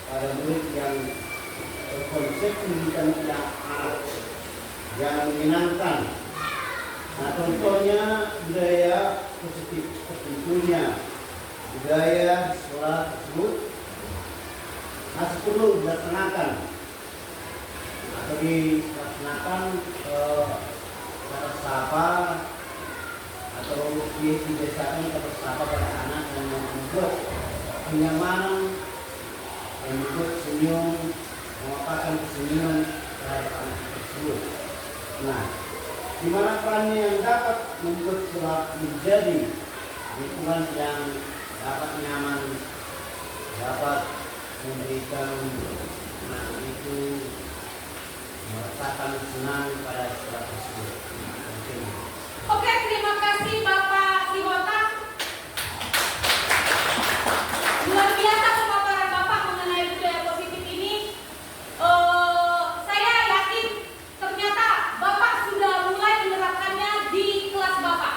pada murid yang berkonsep pendidikan anak yang menyenangkan. Nah, contohnya budaya positif tentunya budaya sekolah tersebut masih perlu dilaksanakan atau dilaksanakan kata sapa atau dibiasakan kata sapa pada anak yang membuat kenyamanan, yang membuat senyum, mengatakan kesenyuman terhadap anak tersebut. Nah, di mana perannya yang dapat membuat sekolah menjadi lingkungan yang dapat nyaman, dapat memberikan anak itu merasakan senang pada sekolah tersebut. Oke, terima kasih Bapak Simota. Luar biasa pemaparan Bapak mengenai budaya positif ini. Saya yakin ternyata Bapak sudah mulai menerapkannya di kelas Bapak.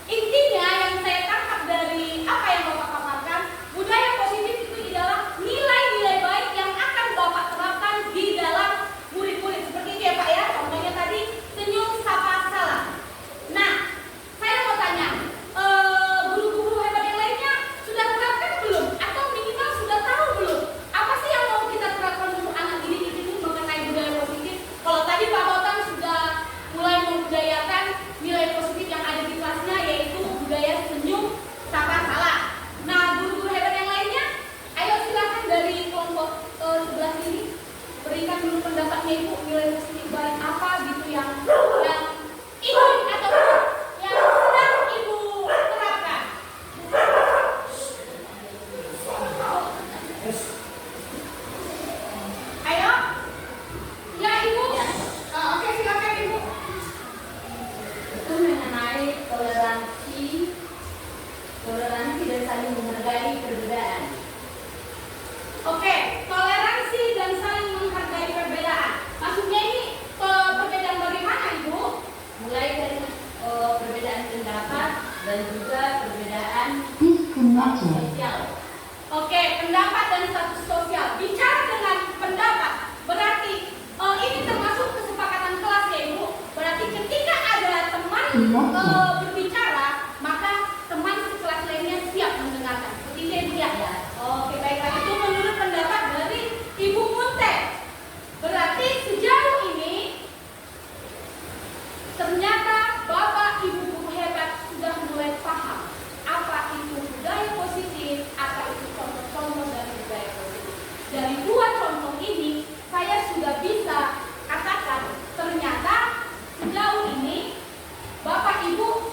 Intinya yang saya tangkap dari apa yang Bapak paparkan, budaya positif itu adalah nilai-nilai baik yang akan Bapak terapkan di dalam murid-murid. Seperti itu ya Pak ya, contohnya tadi senyum, sapa, salam. Nah, saya mau tanya, guru-guru hebat yang lainnya sudah terapkan belum? Atau minimal sudah tahu belum? Apa sih yang mau kita terapkan untuk anak didik ini mengenai budaya positif? Kalau tadi Pak Hotan sudah mulai membudayakan nilai positif yang ada di kelasnya, yaitu budaya senyum, sapa, salam. Nah, guru-guru hebat yang lainnya, ayo silakan dari kelompok sebelah sini berikan dulu pendapatnya Ibu, nilai positif baik apa gitu yang ingin atau yang sedang Ibu terapkan. Ayo, ya Ibu. Oke, silakan Ibu. Itu mengenai toleransi dan saling menghargai perbedaan. Oke, toleransi dan saling menghargai perbedaan. Maksudnya ini perbedaan bagaimana Ibu? Mulai dari perbedaan pendapat dan juga perbedaan sosial. Oke, pendapat dan status sosial. Bicara dengan pendapat, berarti ini termasuk kesepakatan kelas ya Ibu. Berarti ketika ada teman berbicara, maka teman sekelas lainnya siap mendengarkan. Seperti itu ya Ibu ya? Oke, baiklah. Itu menurut pendapat dari Ibu Munte. Berarti sejauh ini ternyata Bapak Ibu guru hebat sudah mulai paham apa itu budaya positif, apa itu contoh-contoh dari budaya positif. Dari dua contoh ini, saya sudah bisa katakan ternyata sejauh ini Bapak Ibu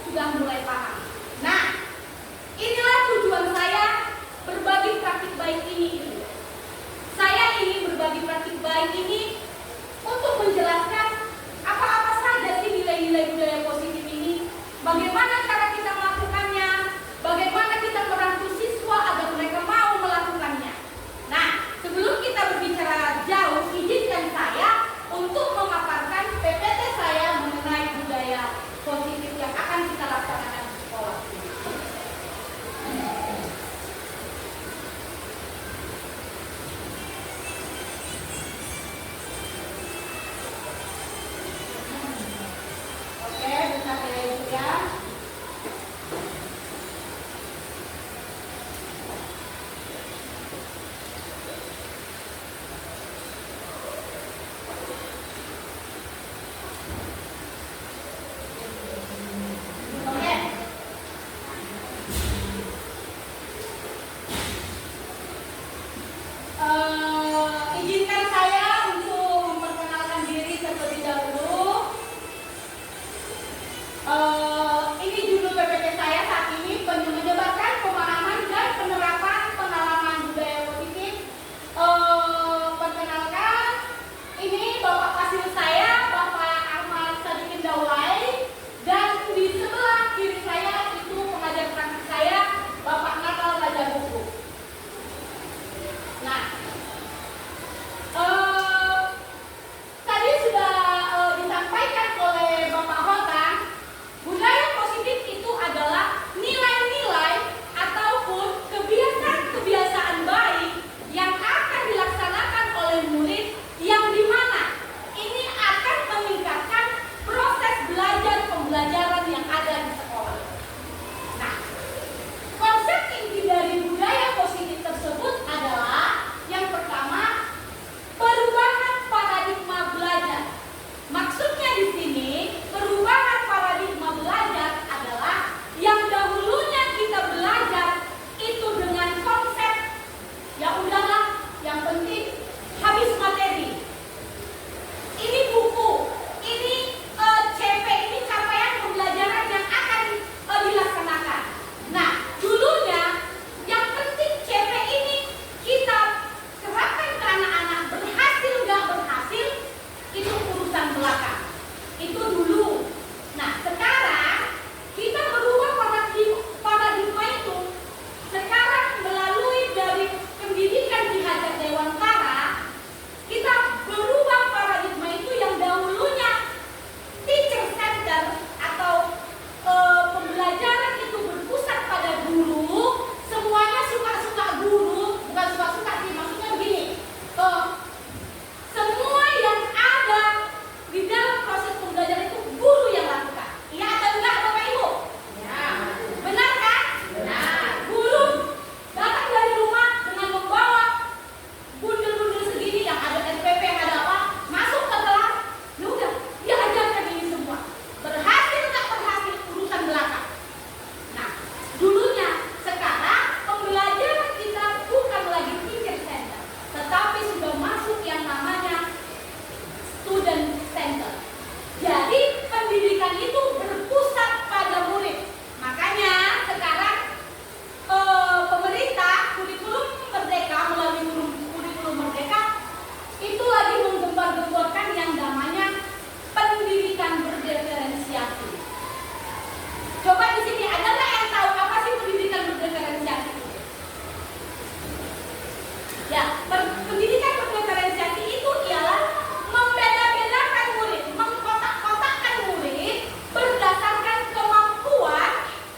Ya, pendidikan berdiferensiasi itu ialah membeda-bedakan murid, mengkotak-kotakkan murid berdasarkan kemampuan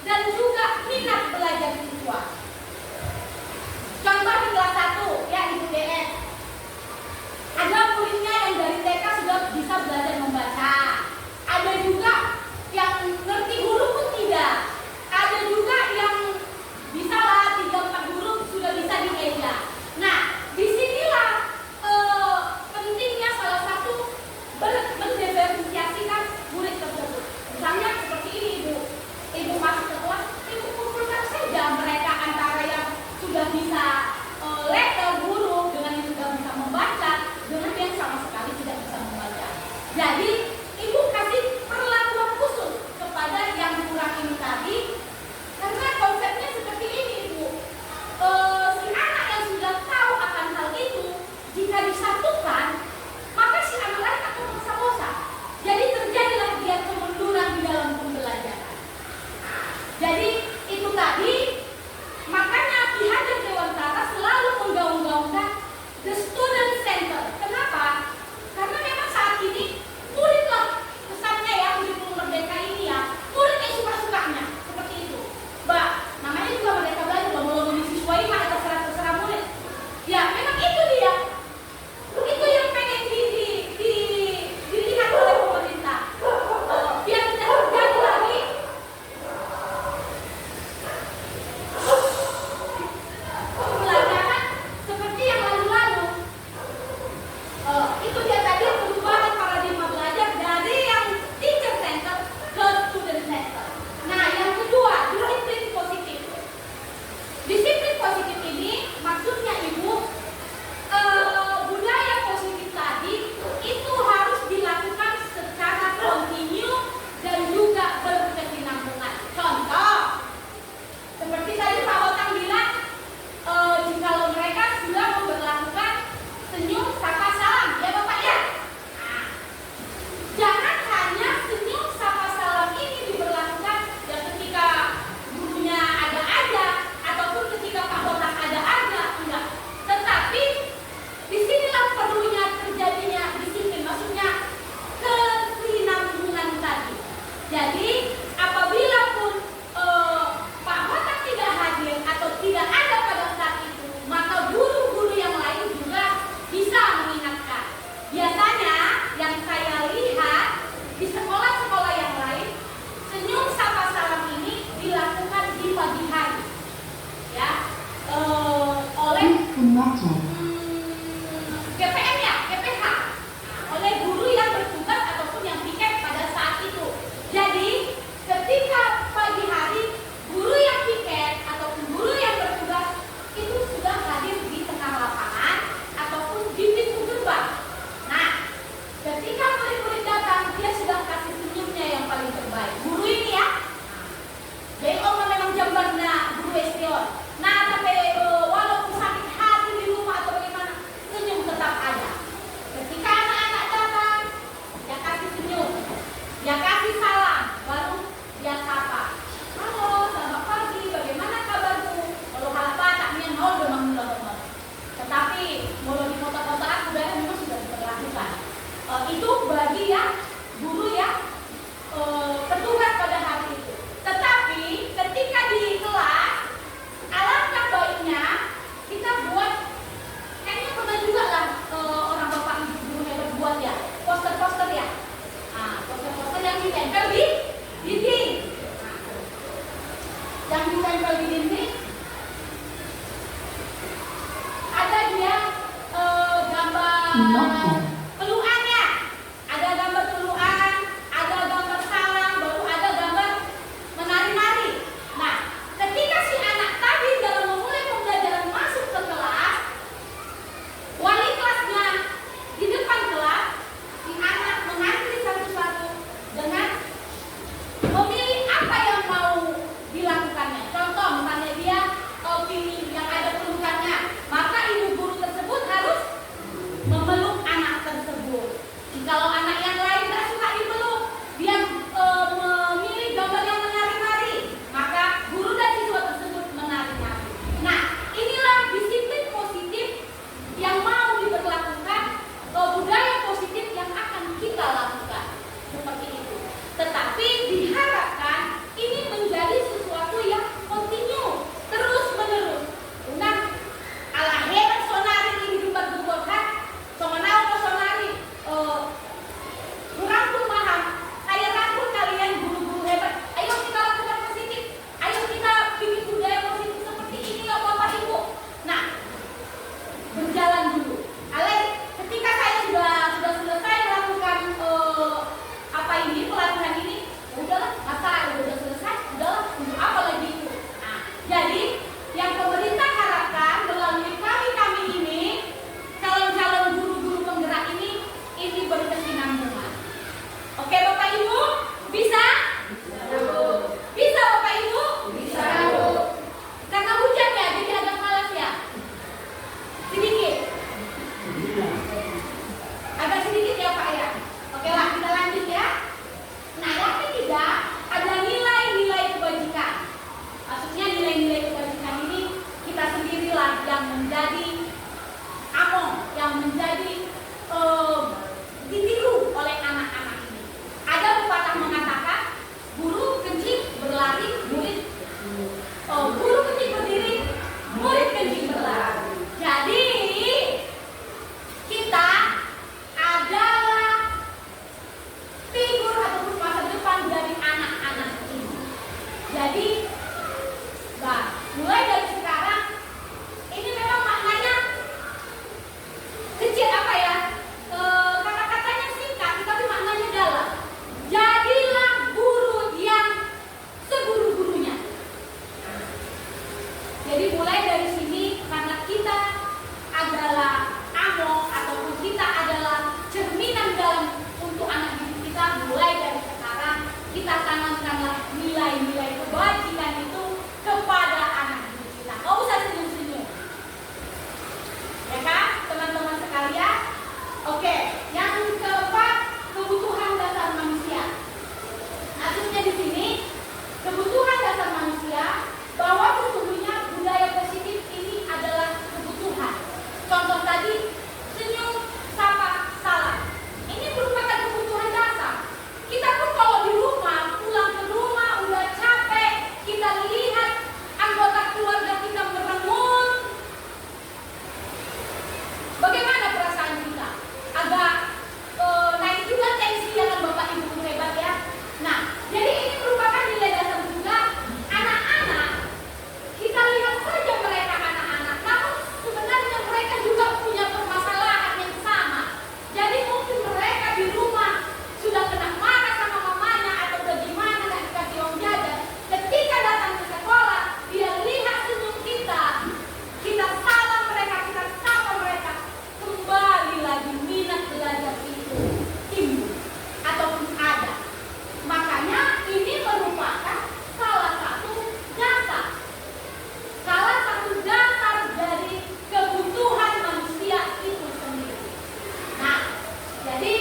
dan juga minat belajar siswa. Contoh di kelas 1 ya, Ibu DS. Ada muridnya yang dari TK sudah bisa belajar membaca. Ada juga yang ngerti huruf pun tidak. Ada juga yang bisa lah 3-4 huruf sudah bisa dieja. Nah, disinilah pentingnya salah satu mendiferensiasikan murid tersebut. Misalnya seperti ini, Ibu masuk ke kelas, Ibu kumpulkan saja mereka antara yang sudah bisa letter huruf dengan yang sudah bisa membaca dengan yang sama sekali tidak bisa membaca. Jadi Ibu kasih perlakuan khusus kepada yang kurang ini tadi, karena konsepnya seperti ini, Ibu. Si anak yang sudah tahu akan hal itu, jika disatukan, maka si anak lain akan merasa bosan. Jadi terjadilah dia kemunduran di dalam pembelajaran. Jadi itu tadi, makanya Ki Hajar Dewantara selalu menggaung-gaungkan the student center. Kenapa? Karena memang saat ini muridlah pesannya ya, kurikulum merdeka ini ya, murid yang suka-sukanya seperti itu. Mbak, namanya juga merdeka belajar, mau disiswai mah terserah murid. Ya, memang itu dia. Itu yang pengen dilihat oleh pemerintah. Biar tidak terjadi lagi pembelajaran seperti yang lalu-lalu. Itu dia tadi perubahan paradigma belajar dari yang teacher center ke student center. Nah, yang kedua, disiplin positif. Disiplin positif ini maksudnya Ibu, budaya positif tadi itu harus dilakukan secara kontinu dan juga berkesinambungan. Contoh, seperti tadi Pak Otang bilang, jikalau mereka sudah memperlakukan senyum, sapa, salam, ya Bapak ya. Nah, jangan hanya senyum, sapa, salam ini diberlakukan ya ketika gurunya ada aja, ataupun ketika Pak Otang ada aja, enggak. Tetapi disinilah perlunya terjadinya disiplin, maksudnya kesinambungan tadi. Jadi apabila pun Pak Otang tidak hadir atau tidak ada pada saat itu, maka guru-guru yang lain juga bisa mengingatkan. Biasanya yang saya lihat di sekolah-sekolah yang lain, senyum sapa salam ini dilakukan di pagi hari, ya, oleh GPM ya, GPH, oleh guru yang bertugas ataupun yang piket pada saat itu. Jadi ketika pagi hari guru yang piket ataupun guru yang bertugas itu sudah hadir di tengah lapangan ataupun di pintu gerbang. Nah, ketika murid-murid datang, dia sudah kasih senyumnya yang paling terbaik. Guru ini ya, jadi memang jambannya guru estion. Nah, sampai walaupun sakit hati di rumah atau bagaimana, senyum tetap ada. Ketika anak-anak datang, dia kasih senyum, dia kasih salam, baru dia sapa. Halo, selamat pagi, bagaimana kabarmu? Kalau hal apa, taknya mau demam demam. Tetapi mulai di kota-kota budaya memang sudah diberlakukan. Itu bagi yang guru ya petugas pada hari itu. Tetapi ketika di kelas, alangkah baiknya kita buat, kayaknya pernah juga lah orang bapak ibu gurunya berbuat ya, poster-poster ya. Nah, poster-poster yang ditempel di dinding. Yang ditempel di dinding ada dia gambar peluannya, ada gambar peluan, ada gambar salam, baru ada gambar menari-nari. Nah, ketika si anak tadi dalam memulai pembelajaran masuk ke kelas, wali kelasnya di depan kelas, si anak mengantri satu-satu dengan memilih apa yang mau dilakukannya. Contoh, misalnya dia pilih yang ada pelukannya, maka ibu guru tersebut harus memeluk anak kecil apa ya? Kata-katanya singkat, tapi maknanya dalam. Jadilah guru yang seguru-gurunya. Jadi mulai dari sini, karena kita adalah amok ataupun kita adalah cerminan dalam untuk anak didik kita, mulai dari sekarang kita tanamkanlah nilai-nilai kebajikan itu kepada anak didik kita. Nggak usah senyum-senyum, ya kan teman-teman sekalian? Oke, yang keempat, kebutuhan dasar manusia. Maksudnya di sini kebutuhan dasar manusia, bahwa sesungguhnya budaya positif ini adalah kebutuhan. Contoh tadi, senyum, sapa, salam. Ini merupakan kebutuhan dasar. Kita pun kalau di rumah, pulang ke rumah udah capek, kita lihat anggota keluarga kita merenung, bagaimana perasaan kita? Agak naik juga tensi dengan Bapak Ibu hebat ya. Nah, jadi ini merupakan nilai dasar juga. Anak-anak, kita lihat saja mereka anak-anak, namun sebenarnya mereka juga punya permasalahan yang sama. Jadi mungkin mereka di rumah sudah kena marah sama mamanya atau bagaimana, nggak dikasih uang jajan. Ketika datang ke sekolah, dia lihat senyum kita, kita salam mereka, kita sapa mereka, kembali lagi minat belajar itu timbul ataupun ada. Makanya ini merupakan salah satu dasar dari kebutuhan manusia itu sendiri. Nah, jadi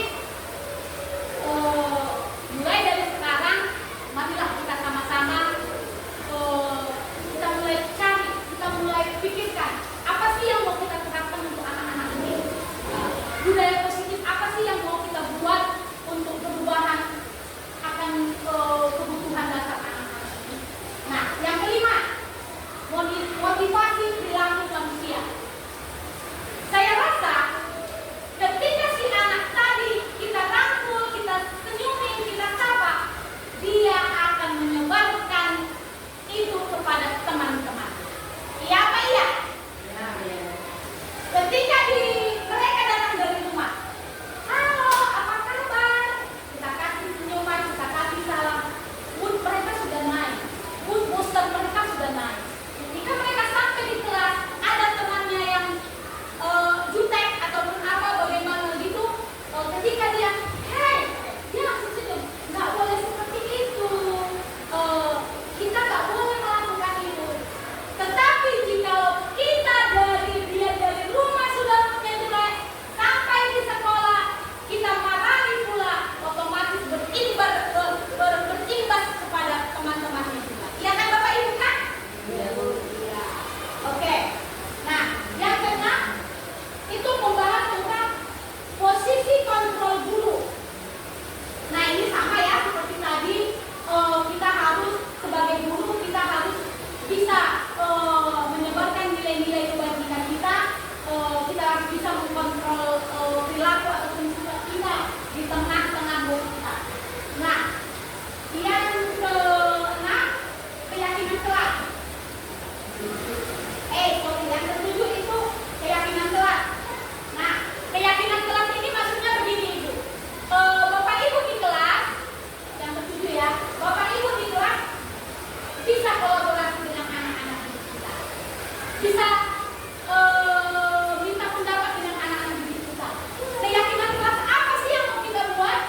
mulai dari sekarang, marilah kita sama-sama kita mulai cari, kita mulai pikirkan apa sih yang mau kita terapkan untuk anak-anak ini. Budaya positif apa sih yang mau kita buat untuk perubahan akan kebutuhan dasar anak-anak ini. Nah, yang kelima, motivasi perilaku manusia. Saya rasa ketika si anak tadi kita rangkul, kita senyumin, kita sapa, dia akan menyebarkan itu kepada teman-teman. Iya apa iya? Ketika mereka datang dari rumah, halo, apa kabar? Kita kasih senyuman, kita kasih salam. Mood mereka sudah naik, mood booster mereka sudah naik. Ketika mereka sampai di kelas, ada temannya yang jutek ataupun apa bagaimana gitu, ketika dia, hey, dia langsung senyum. Nggak boleh seperti itu. Kita nggak boleh melakukan itu. Tetapi jika kita dari rumah sudah jelek, sampai di sekolah kita marahi pula, otomatis berimbas kepada teman-temannya juga. Iya kan Bapak Ibu kan? Iya. Oke. Nah, yang keenam itu membahas tentang posisi kontrol guru. Nah, ini sama ya seperti tadi, kita harus sebagai guru kita harus bisa menyebarkan nilai-nilai kebajikan kita. Kita harus bisa mengontrol perilaku ataupun sikap kita di tengah-tengah guru kita. Nah, yang keenam, keyakinan kelas. Yang ketujuh itu keyakinan kelas. Nah, keyakinan kelas ini maksudnya begini Ibu. Bapak Ibu di kelas, yang ketujuh ya, Bapak Ibu di kelas bisa kolaborasi dengan anak-anak didik kita. Bisa minta pendapat dengan anak-anak didik kita. Keyakinan kelas apa sih yang mau kita buat?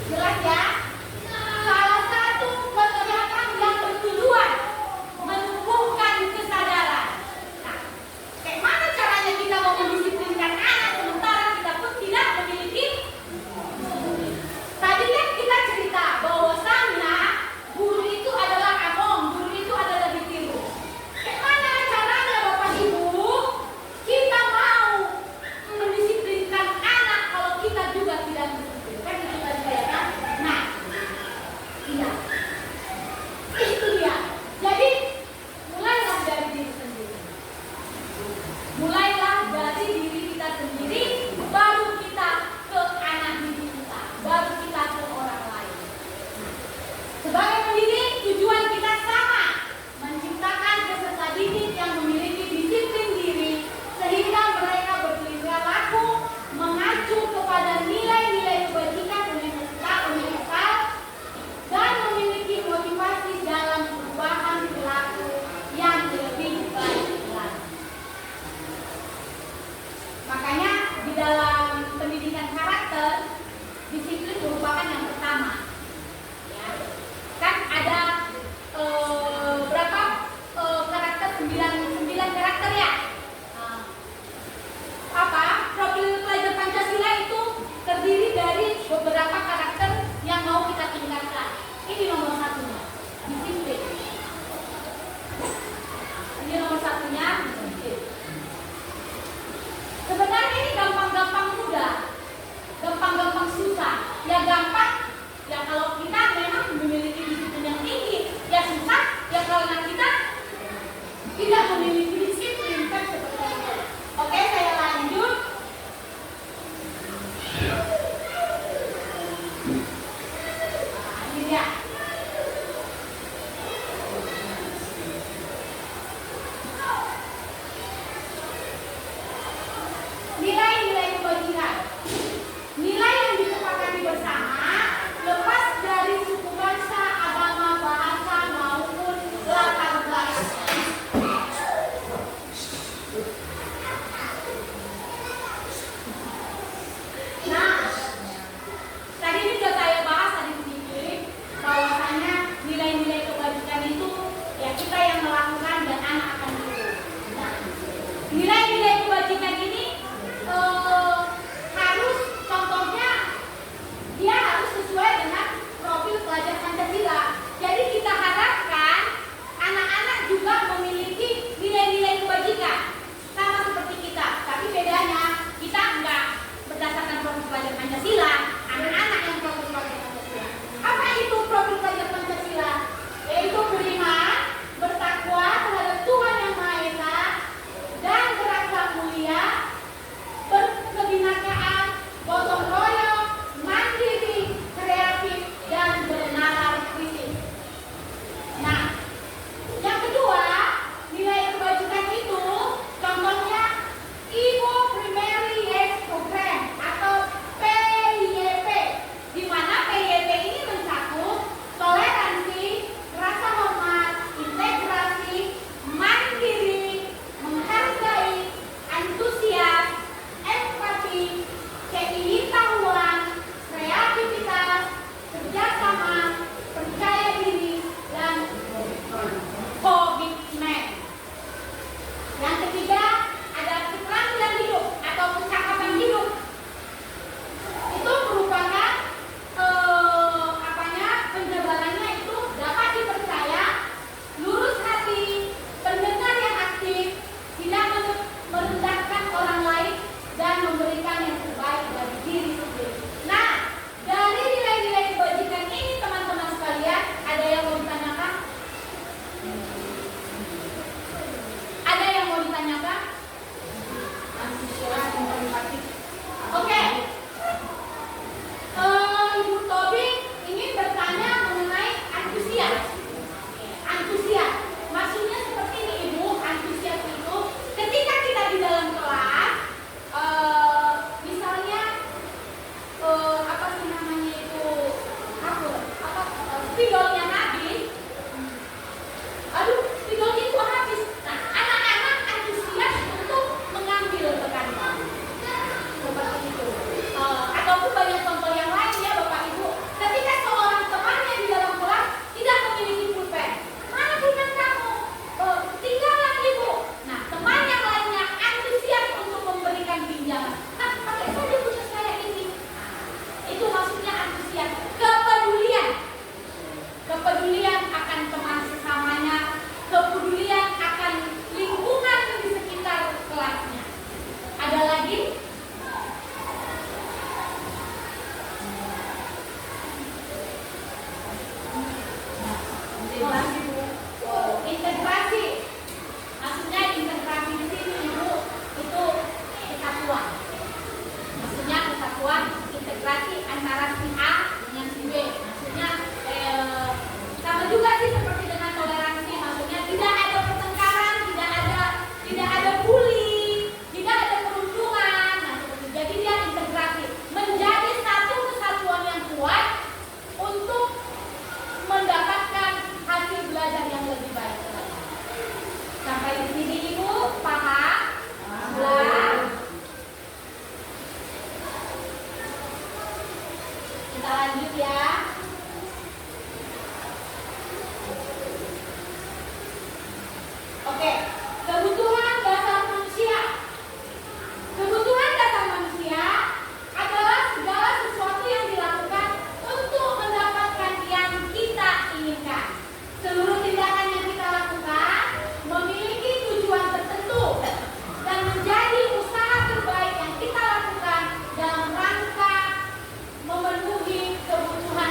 Jelas ya? Salah satu kegiatan yang bertujuan menumbuhkan kesadaran. Nah, kayak mana caranya kita mau mendisiplinkan anak sementara kita pun tidak memiliki? Tadi kan kita cerita bahwasannya guru itu adalah abong, guru itu adalah ditiru. Kayak mana caranya Bapak Ibu kita mau mendisiplinkan anak kalau kita juga tidak mendisiplinkan? Itu tadi saya kan? Nah, iya, itu dia. Jadi mulailah dari diri sendiri. Mulailah dari diri kita sendiri, baru kita ke anak didik kita, baru kita ke orang lain. Sebagai pendidik, tujuan kita sama, menciptakan peserta didik yang memiliki disiplin diri, sehingga mereka berperilaku mengacu kepada nilai-nilai kebajikan universal dan memiliki motivasi dalam perubahan perilaku yang lebih baik lagi. Makanya di dalam pendidikan karakter, disiplin merupakan yang pertama. Ya. Kan ada berapa karakter? 9 karakter ya. Profil pelajar Pancasila itu terdiri dari beberapa karakter yang mau kita tingkatkan. Ini nomor satunya, disiplin. Ini nomor satunya, disiplin. Sebenarnya ini gampang-gampang mudah, gampang-gampang susah. Ya gampang, ya kalau kita memang memiliki disiplin yang tinggi. Ya susah, ya karena kita tidak memiliki disiplin, kan seperti itu. Oke, saya lanjut. Ini dia. Nilai-nilai kebajikan. Nilai yang disepakati bersama lepas dari suku bangsa, agama, bahasa maupun latar belakang. Nah, tadi ini sudah saya bahas tadi sedikit bahwa manusia? Oke, kebutuhan dasar manusia. Kebutuhan dasar manusia adalah segala sesuatu yang dilakukan untuk mendapatkan yang kita inginkan. Seluruh tindakan yang kita lakukan memiliki tujuan tertentu dan menjadi usaha terbaik yang kita lakukan dalam rangka memenuhi kebutuhan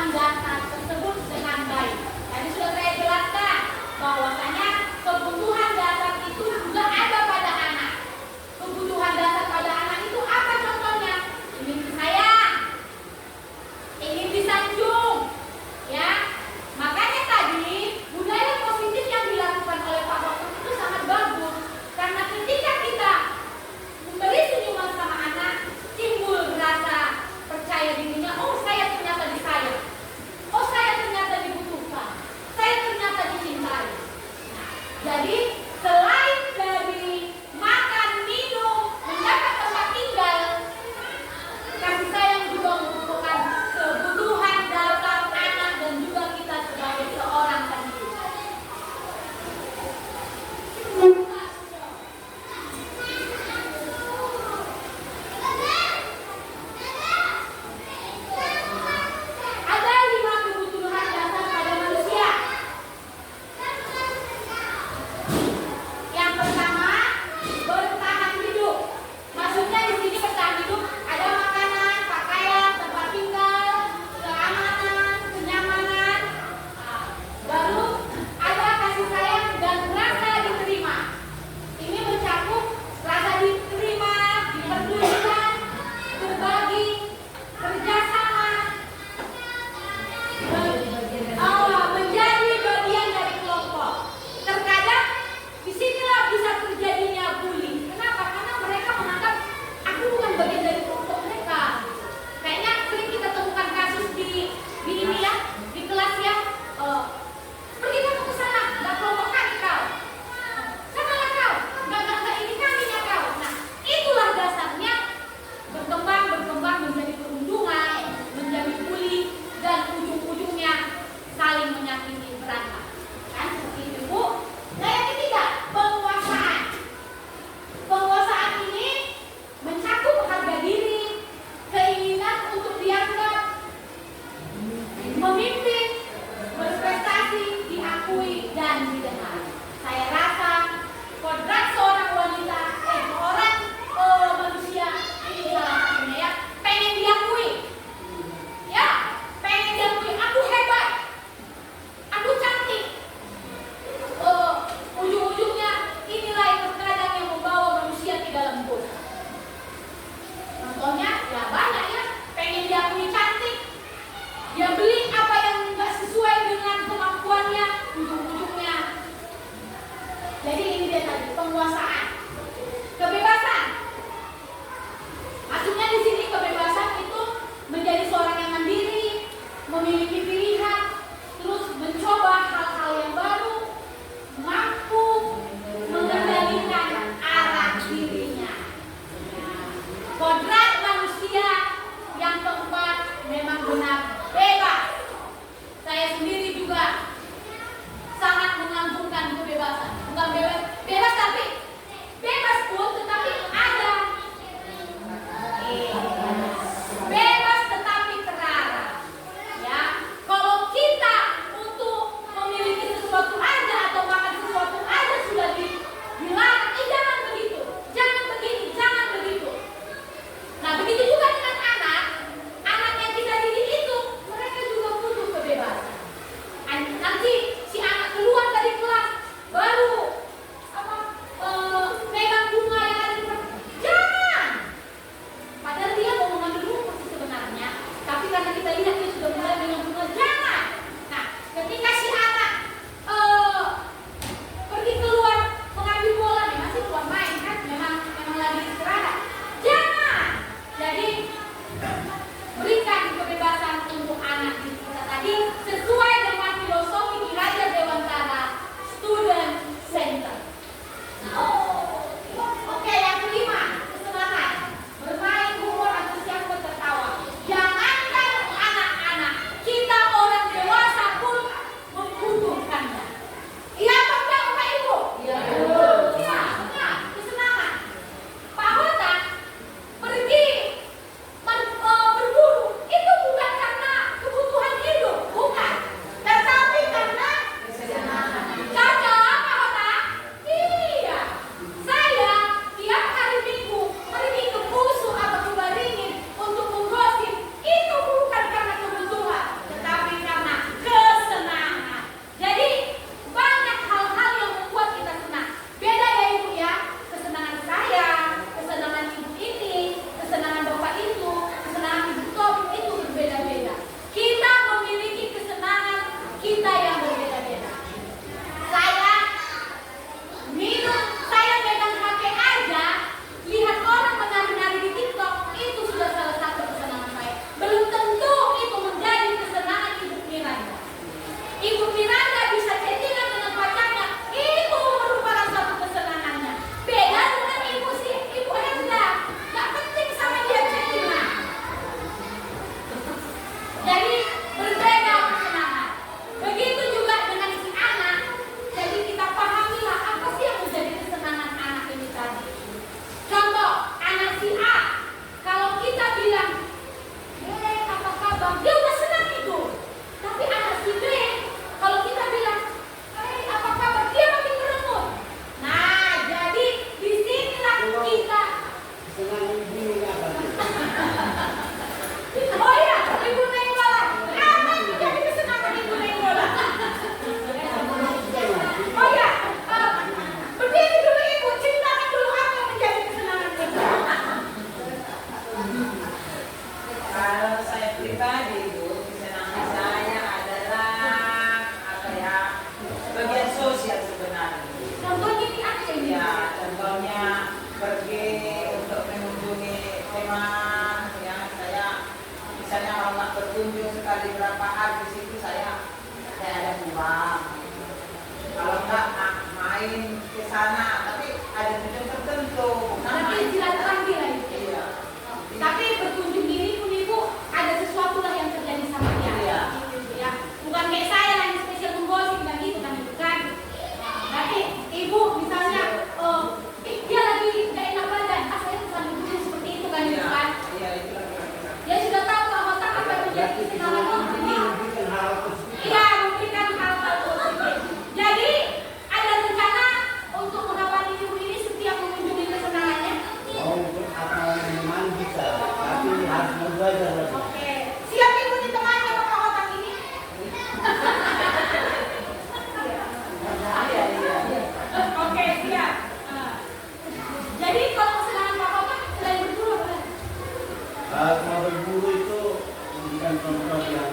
contoh yang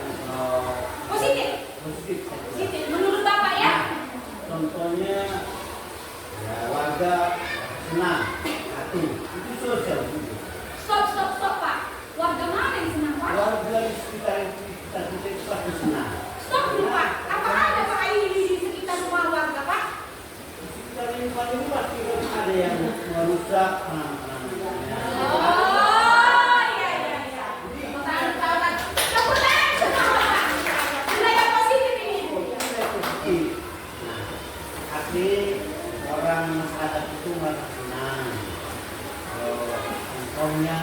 Positif. Positif. Positif. Menurut Bapak ya? Contohnya ya warga senang, hati itu sosial juga. Stop Pak. Warga mana yang senang Pak? Warga di sekitar kita itu pasti senang. Stop dulu Pak. Apakah ada Pak ini di sekitar rumah warga Pak? Di sekitar lingkungan ini pasti ada yang merusak penanamannya. Oh iya. Tahu. Tepuk tangan semua Pak. Budaya positif ini. Hati orang masyarakat itu merasa senang. Contohnya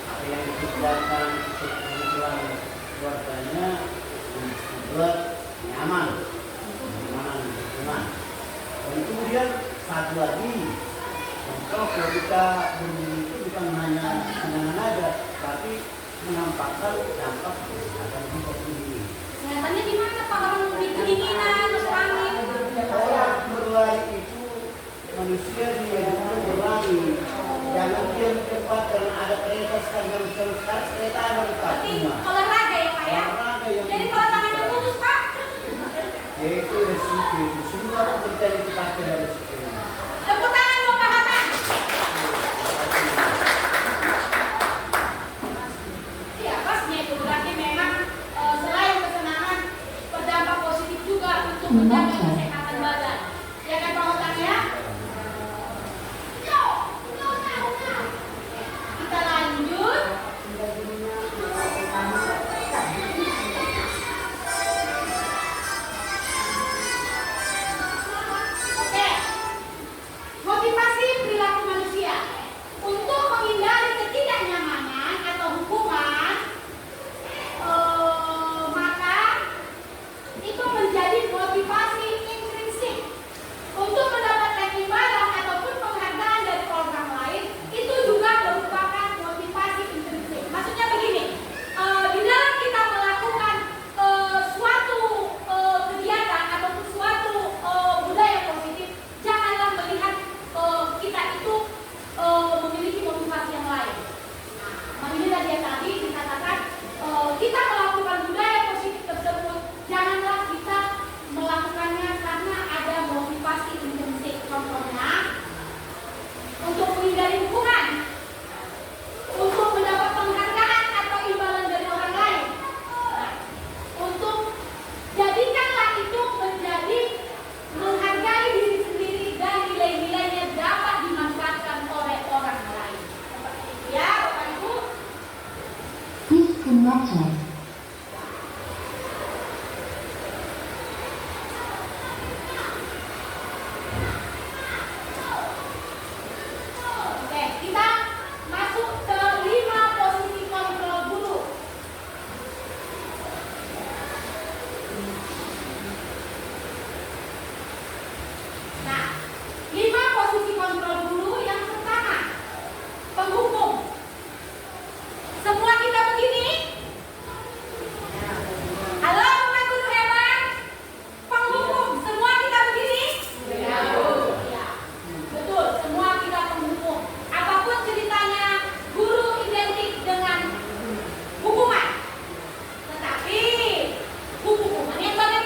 apa yang dikerjakan kebutuhan keluarganya membuat nyaman lingkungan. Dan kemudian satu lagi, contoh kalau kita berburu itu bukan hanya senangan aja, tapi menampakkan dampak terhadap kita sendiri. Kelihatannya di mana Pak? Orang di kedinginan, masuk angin. Orang berlari itu manusia dia itu berlari. Jangan dia di tempat karena ada kereta sekarang kereta ada Berarti di olahraga ya Pak ya? Olahraga yang Jadi kalau tangannya putus Pak? yaitu resiko semua terjadi dipakai dari resiko. Tepuk tangan dong Pak Hatta. Iya pasnya itu berarti memang selain kesenangan berdampak positif juga untuk menjaga kesehatan badan. Ya kan Pak Hatta ya? Kita lanjut. Oke. Motivasi perilaku manusia untuk menghindari ketidaknyamanan atau hukuman, maka itu menjadi motivasi intrinsik. Untuk mendapatkan imbalan ataupun penghargaan dari orang lain, itu juga merupakan motivasi intrinsik. Maksudnya begini, di dalam kita melakukan suatu kegiatan ataupun suatu budaya positif, janganlah melihat kita itu memiliki motivasi yang lain. Nah, inilah dia tadi dikatakan kita melakukan budaya positif tersebut, janganlah kita melakukannya karena ada motivasi intrinsik. Contohnya, untuk menghindari hukuman, untuk mendapat penghargaan atau imbalan dari orang lain. Nah, untuk jadikanlah itu menjadi menghargai diri sendiri dan nilai-nilainya dapat dimanfaatkan oleh orang lain. Seperti itu ya Bapak Ibu. Disconnected. Oke, kita masuk ke 5 posisi kontrol guru. Nah, 5 posisi kontrol guru yang pertama, penghukum. Semua kita begini. Halo Bapak Guru hebat. Penghukum, semua kita begini? Ya. Betul, semua kita penghukum. Apapun ceritanya, guru identik dengan hukuman. Tetapi hukuman yang bagaimana?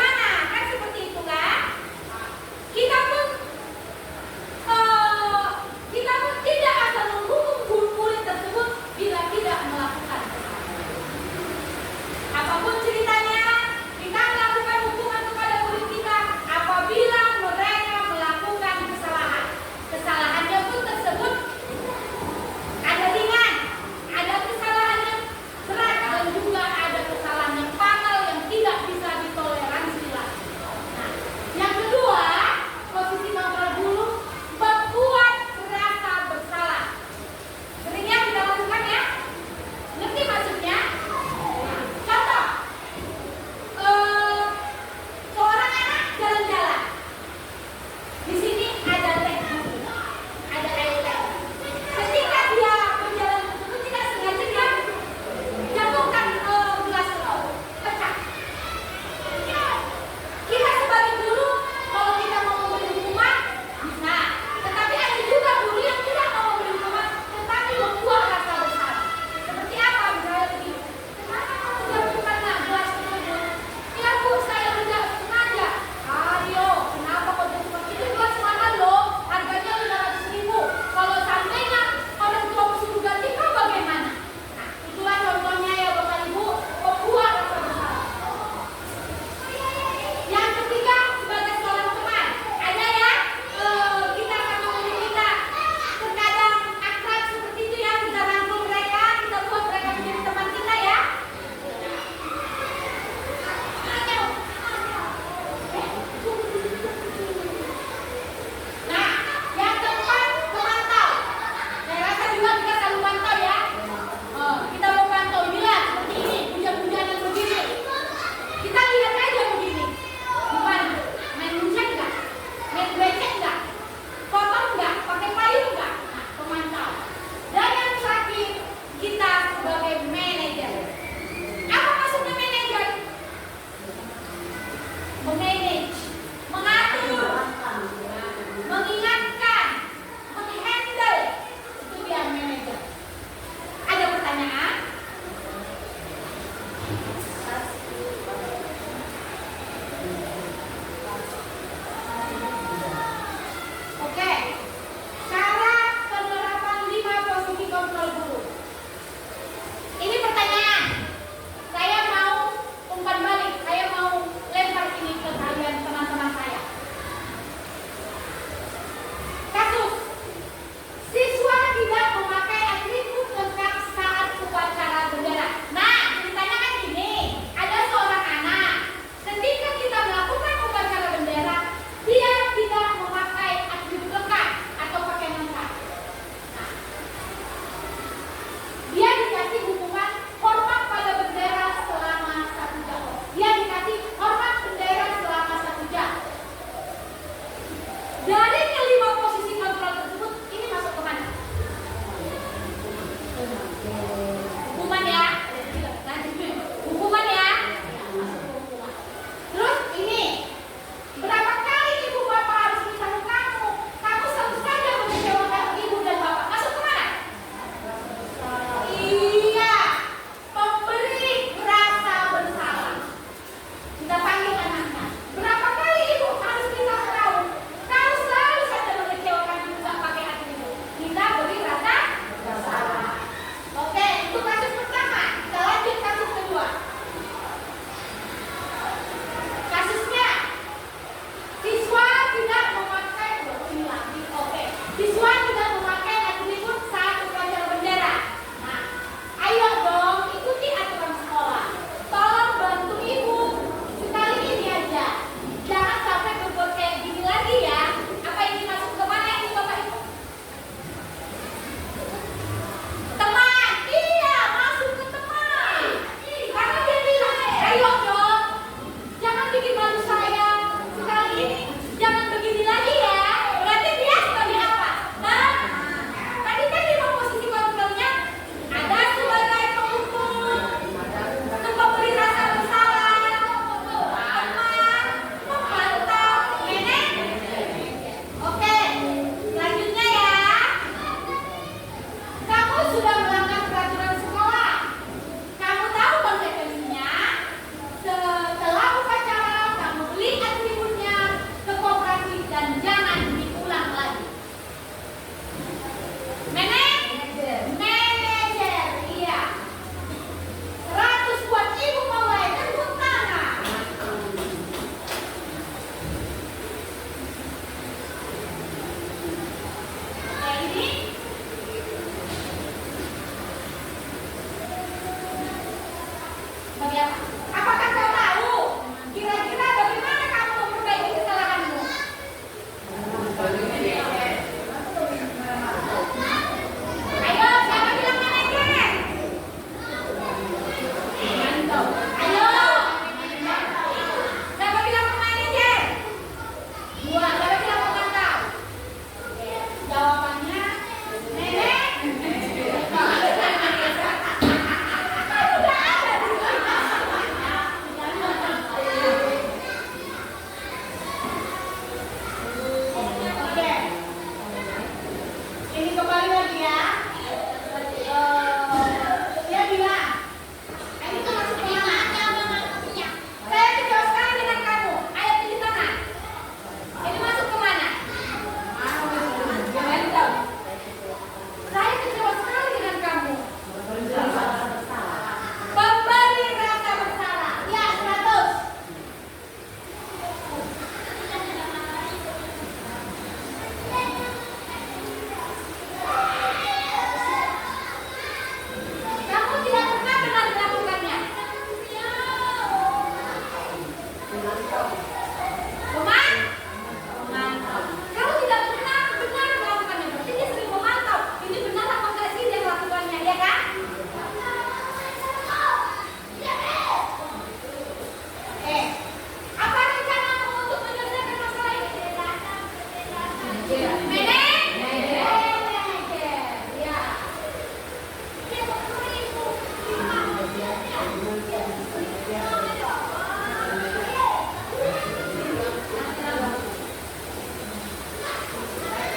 Memantau. Kalau tidak benar melakukannya, berarti dia sering memantau. Ini benar apa enggak sih dia melakukannya, ya kan? Apa rencanamu untuk menyelesaikan masalah ini? Manajer. Ya.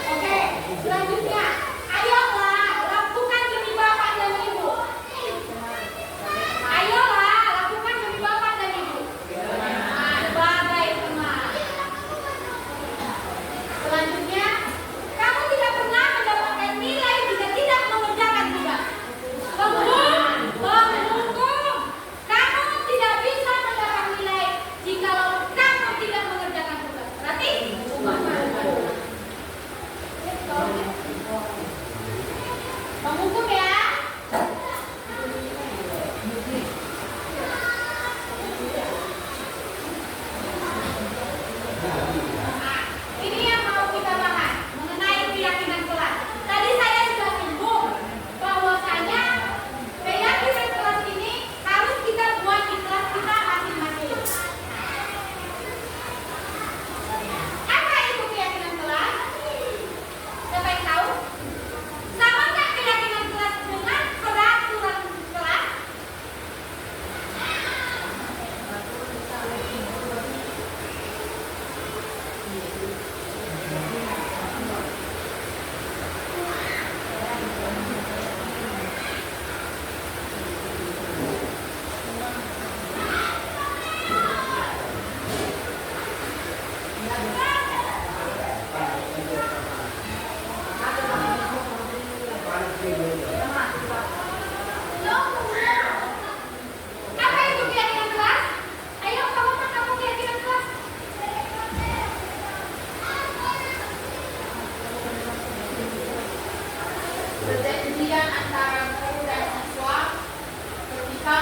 Oke, selanjutnya, ayolah lakukan demi bapak dan ibu. Ayolah lakukan demi bapak dan ibu. Sebagai teman. Selanjutnya, kamu tidak pernah mendapatkan nilai jika tidak mengerjakan tugas. Penghukum. Kamu tidak bisa mendapat nilai jika kamu tidak mengerjakan tugas. Berarti penghukum ya. Ini yang mau kita bahas mengenai keyakinan kelas. Tadi saya sudah singgung bahwasanya keyakinan kelas ini harus kita buat di kelas kita masing-masing. Apa itu keyakinan kelas? Siapa yang tahu? Samakah keyakinan kelas dengan peraturan kelas? Apa itu keyakinan kelas? Ayo kamu keyakinan kelas. Perjanjian antara guru dan siswa ketika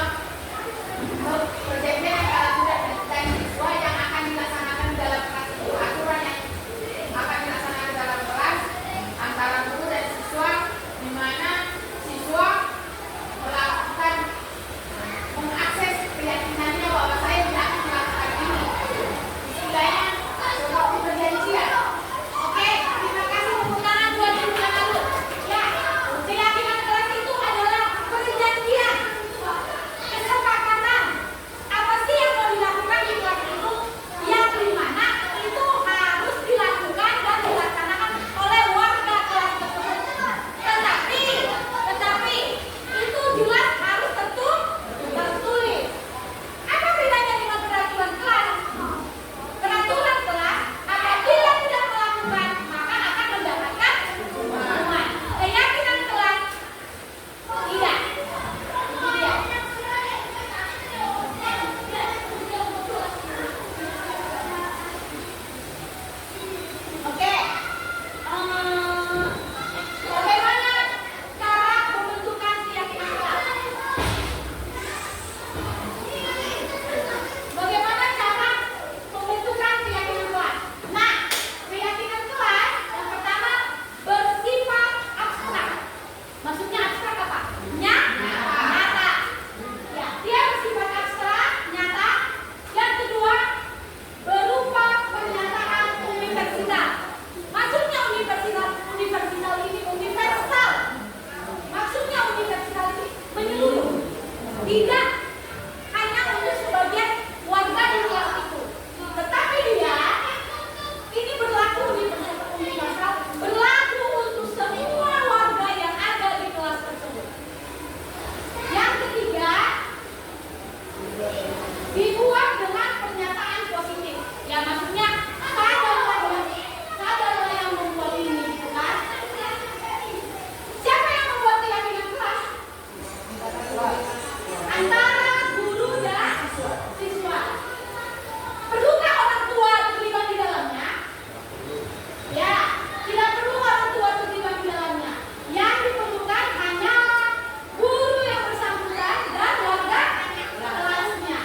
perjanjian antara guru dan siswa yang akan dilaksanakan dalam kelas itu, aturan yang akan dilaksanakan dalam kelas antara guru dan siswa, di mana siswa melakukan mengakses keyakinannya bahwa saya tidak akan melakukan ini. Istilahnya seperti perjanjian. Oke, terima kasih tepuk tangan buat guru yang lalu. Ya, keyakinan kelas itu adalah perjanjian, kesepakatan. Apa sih yang mau dilakukan di kelas itu? Yang dimana itu harus dilakukan dan dilaksanakan oleh warga kelas tersebut. Tetapi itu jelas harus tertulis. Apa bedanya dengan peraturan kelas? Peraturan kelas apabila tidak melakukan maka akan mendapatkan hukuman. Keyakinan kelas tidak. Itu dia. Oke. Bagaimana cara pembentukan keyakinan kelas? Bagaimana cara pembentukan keyakinan kelas? Nah, keyakinan kelas yang pertama bersifat abstrak. Maksudnya abstrak apa? Nyata. Ya, dia bersifat abstrak, nyata. Yang kedua, berupa pernyataan universal. Maksudnya universal ini universal. Maksudnya universal ini menyeluruh. Tidak hanya untuk sebagian warga di kelas itu, tetapi dia ini berlaku universal, berlaku untuk semua warga yang ada di kelas tersebut. Yang ketiga, dibuat dengan pernyataan positif. Ya, maksudnya sadarlah yang membuat ini, gitu kan? Siapa yang membuat keyakinan kelas? Antara guru dan siswa. Perlukah orang tua terlibat di dalamnya? Ya, tidak perlu orang tua terlibat di dalamnya. Yang diperlukan hanyalah guru yang bersangkutan dan warga kelasnya.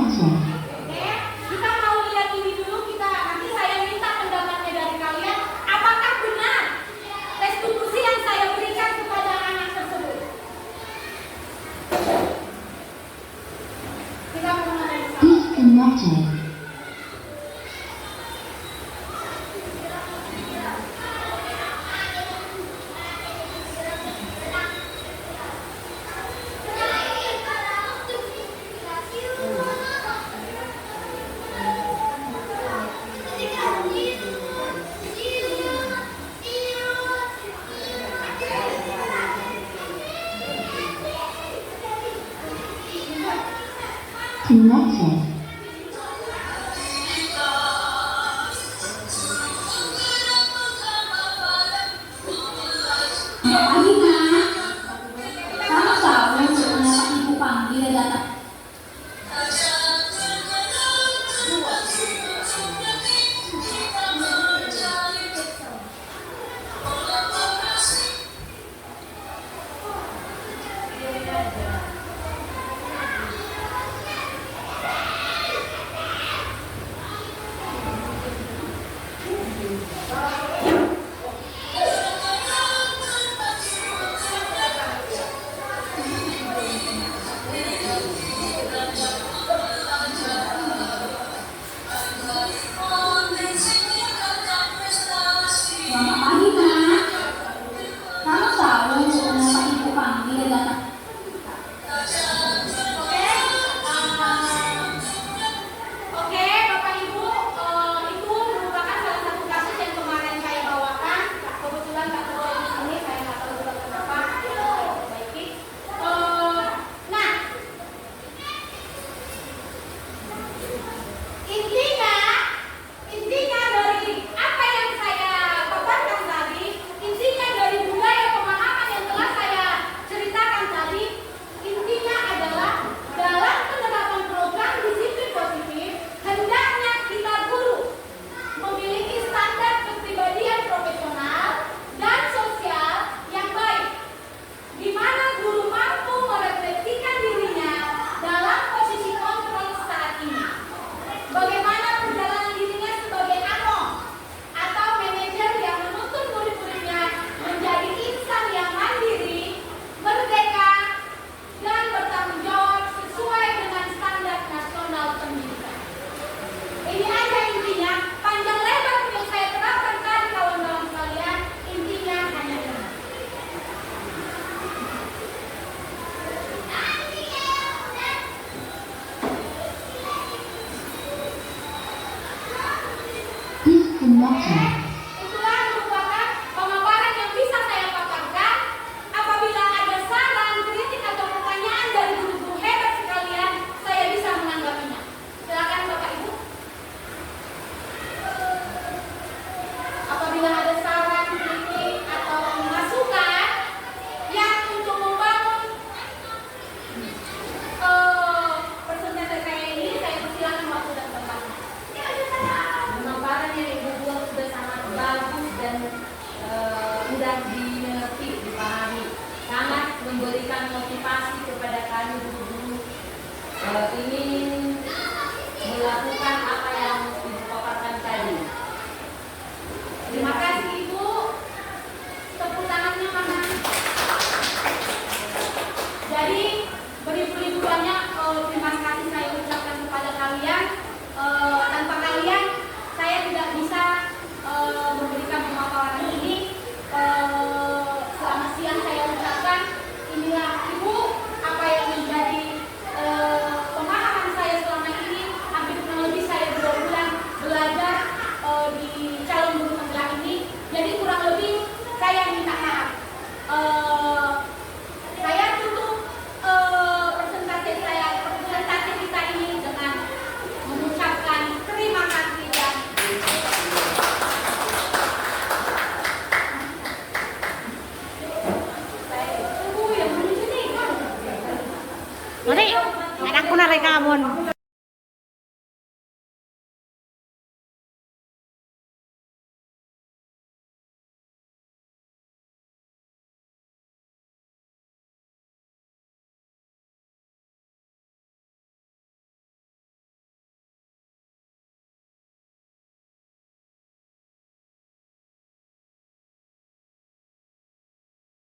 Oke, kita mau lihat ini dulu. Nanti saya minta pendapatnya dari kalian. Apakah benar restitusi yang saya berikan kepada anak tersebut? Kita mulai bersama. Connected. Kamu tahu mengapa ibu panggil datang? Selamat pagi, Nak. Kamu tahu mengapa ibu panggil datang? Oke, Bapak Ibu, itu merupakan salah satu kasus yang kemarin saya bawakan. Kebetulan Kak Ketua di sini, saya nggak tahu juga kenapa, saya perbaiki. Nah, intinya dari apa yang saya paparkan tadi, intinya dari budaya pemahaman yang telah saya ceritakan tadi, intinya adalah dalam penerapan program disiplin positif, hendaknya kita guru memiliki standar kepribadian profesional dan sosial yang baik, di mana guru mampu merefleksikan dirinya dalam posisi kontrol saat ini. Bagaimana perjalanan dirinya sebagai anom atau manajer yang menuntun murid-muridnya menjadi insan yang mandiri, merdeka, dan bertanggung jawab sesuai dengan standar nasional pendidikan. Ini aja intinya, panjang lebar yang saya terapkan tadi kawan-kawan sekalian, intinya hanya ini. Disconnected. Itulah merupakan pemaparan yang bisa saya paparkan. Apabila ada saran, kritik atau pertanyaan dari guru-guru hebat sekalian, saya bisa menanggapinya. Silakan Bapak Ibu. Apabila ada saran, kritik atau masukan yang untuk membangun persentase saya ini, saya persilakan waktu dan tempatnya. Pemaparan yang Ibu buat sudah sangat bagus dan mudah dimengerti, dipahami. Sangat memberikan motivasi kepada kami guru-guru ingin melakukan apa yang Ibu paparkan tadi. Terima kasih Ibu. Tepuk tangannya mana? Jadi beribu-ribu banyak terima kasih saya ucapkan kepada kalian. Tanpa kalian saya tidak bisa memberikan pemaparan ini. Selamat siang saya ucapkan. Inilah Ibu apa yang menjadi pemahaman saya selama ini. Hampir kurang lebih saya 2 bulan belajar di calon guru tenggelam ini. Jadi kurang lebih saya minta maaf. Saya tutup presentasi kita ini dengan mengucapkan terima kasih dan Mari, anakku narik kamu.